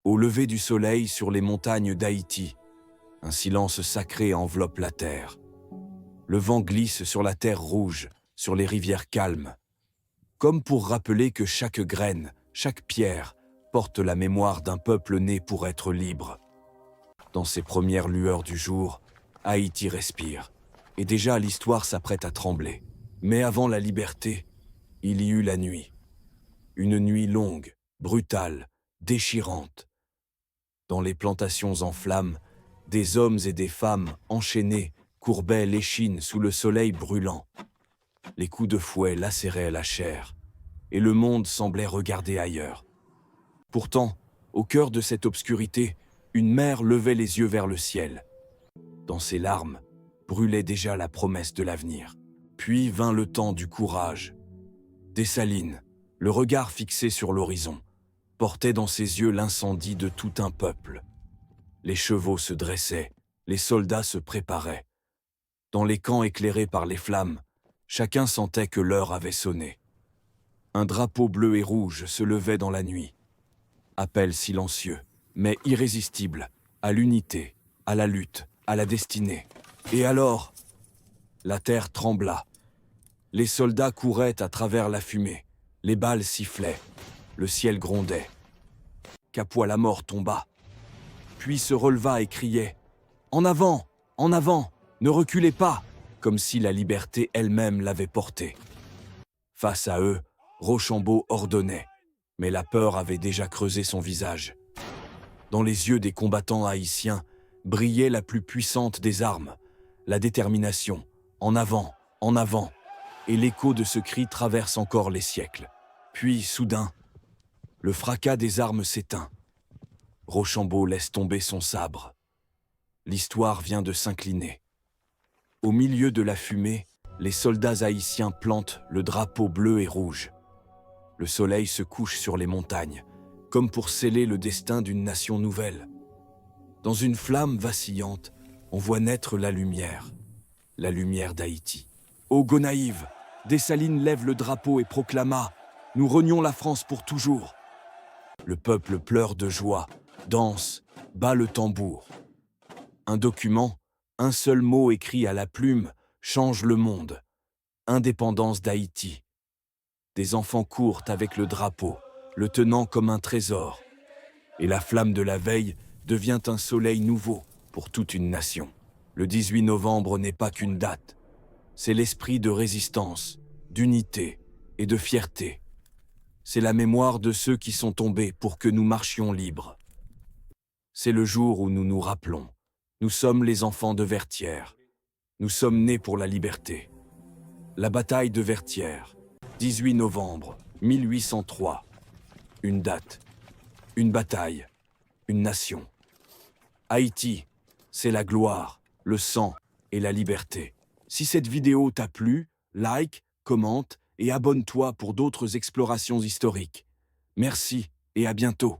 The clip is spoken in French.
Au lever du soleil sur les montagnes d'Haïti, un silence sacré enveloppe la terre. Le vent glisse sur la terre rouge, sur les rivières calmes, comme pour rappeler que chaque graine, chaque pierre, porte la mémoire d'un peuple né pour être libre. Dans ces premières lueurs du jour, Haïti respire, et déjà l'histoire s'apprête à trembler. Mais avant la liberté, il y eut la nuit. Une nuit longue, brutale, déchirante. Dans les plantations en flammes, des hommes et des femmes enchaînés courbaient l'échine sous le soleil brûlant. Les coups de fouet lacéraient la chair, et le monde semblait regarder ailleurs. Pourtant, au cœur de cette obscurité, une mère levait les yeux vers le ciel. Dans ses larmes, brûlait déjà la promesse de l'avenir. Puis vint le temps du courage. Dessalines, le regard fixé sur l'horizon, portait dans ses yeux l'incendie de tout un peuple. Les chevaux se dressaient, les soldats se préparaient. Dans les camps éclairés par les flammes, chacun sentait que l'heure avait sonné. Un drapeau bleu et rouge se levait dans la nuit. Appel silencieux, mais irrésistible, à l'unité, à la lutte, à la destinée. Et alors, la terre trembla. Les soldats couraient à travers la fumée. Les balles sifflaient. Le ciel grondait. Capois-la-Mort tomba, puis se releva et criait « En avant, ne reculez pas !» comme si la liberté elle-même l'avait porté. Face à eux, Rochambeau ordonnait, mais la peur avait déjà creusé son visage. Dans les yeux des combattants haïtiens brillait la plus puissante des armes, la détermination. En avant, et l'écho de ce cri traverse encore les siècles. Puis, soudain, le fracas des armes s'éteint. Rochambeau laisse tomber son sabre. L'histoire vient de s'incliner. Au milieu de la fumée, les soldats haïtiens plantent le drapeau bleu et rouge. Le soleil se couche sur les montagnes, comme pour sceller le destin d'une nation nouvelle. Dans une flamme vacillante, on voit naître la lumière d'Haïti. Ô Gonaïve, Dessalines lève le drapeau et proclama « Nous renions la France pour toujours ». Le peuple pleure de joie, danse, bat le tambour. Un document, un seul mot écrit à la plume, change le monde. Indépendance d'Haïti. Des enfants courent avec le drapeau, le tenant comme un trésor. Et la flamme de la veille devient un soleil nouveau pour toute une nation. Le 18 novembre n'est pas qu'une date. C'est l'esprit de résistance, d'unité et de fierté. C'est la mémoire de ceux qui sont tombés pour que nous marchions libres. C'est le jour où nous nous rappelons. Nous sommes les enfants de Vertières. Nous sommes nés pour la liberté. La bataille de Vertières, 18 novembre 1803. Une date, une bataille, une nation. Haïti, c'est la gloire, le sang et la liberté. Si cette vidéo t'a plu, like, commente et abonne-toi pour d'autres explorations historiques. Merci et à bientôt.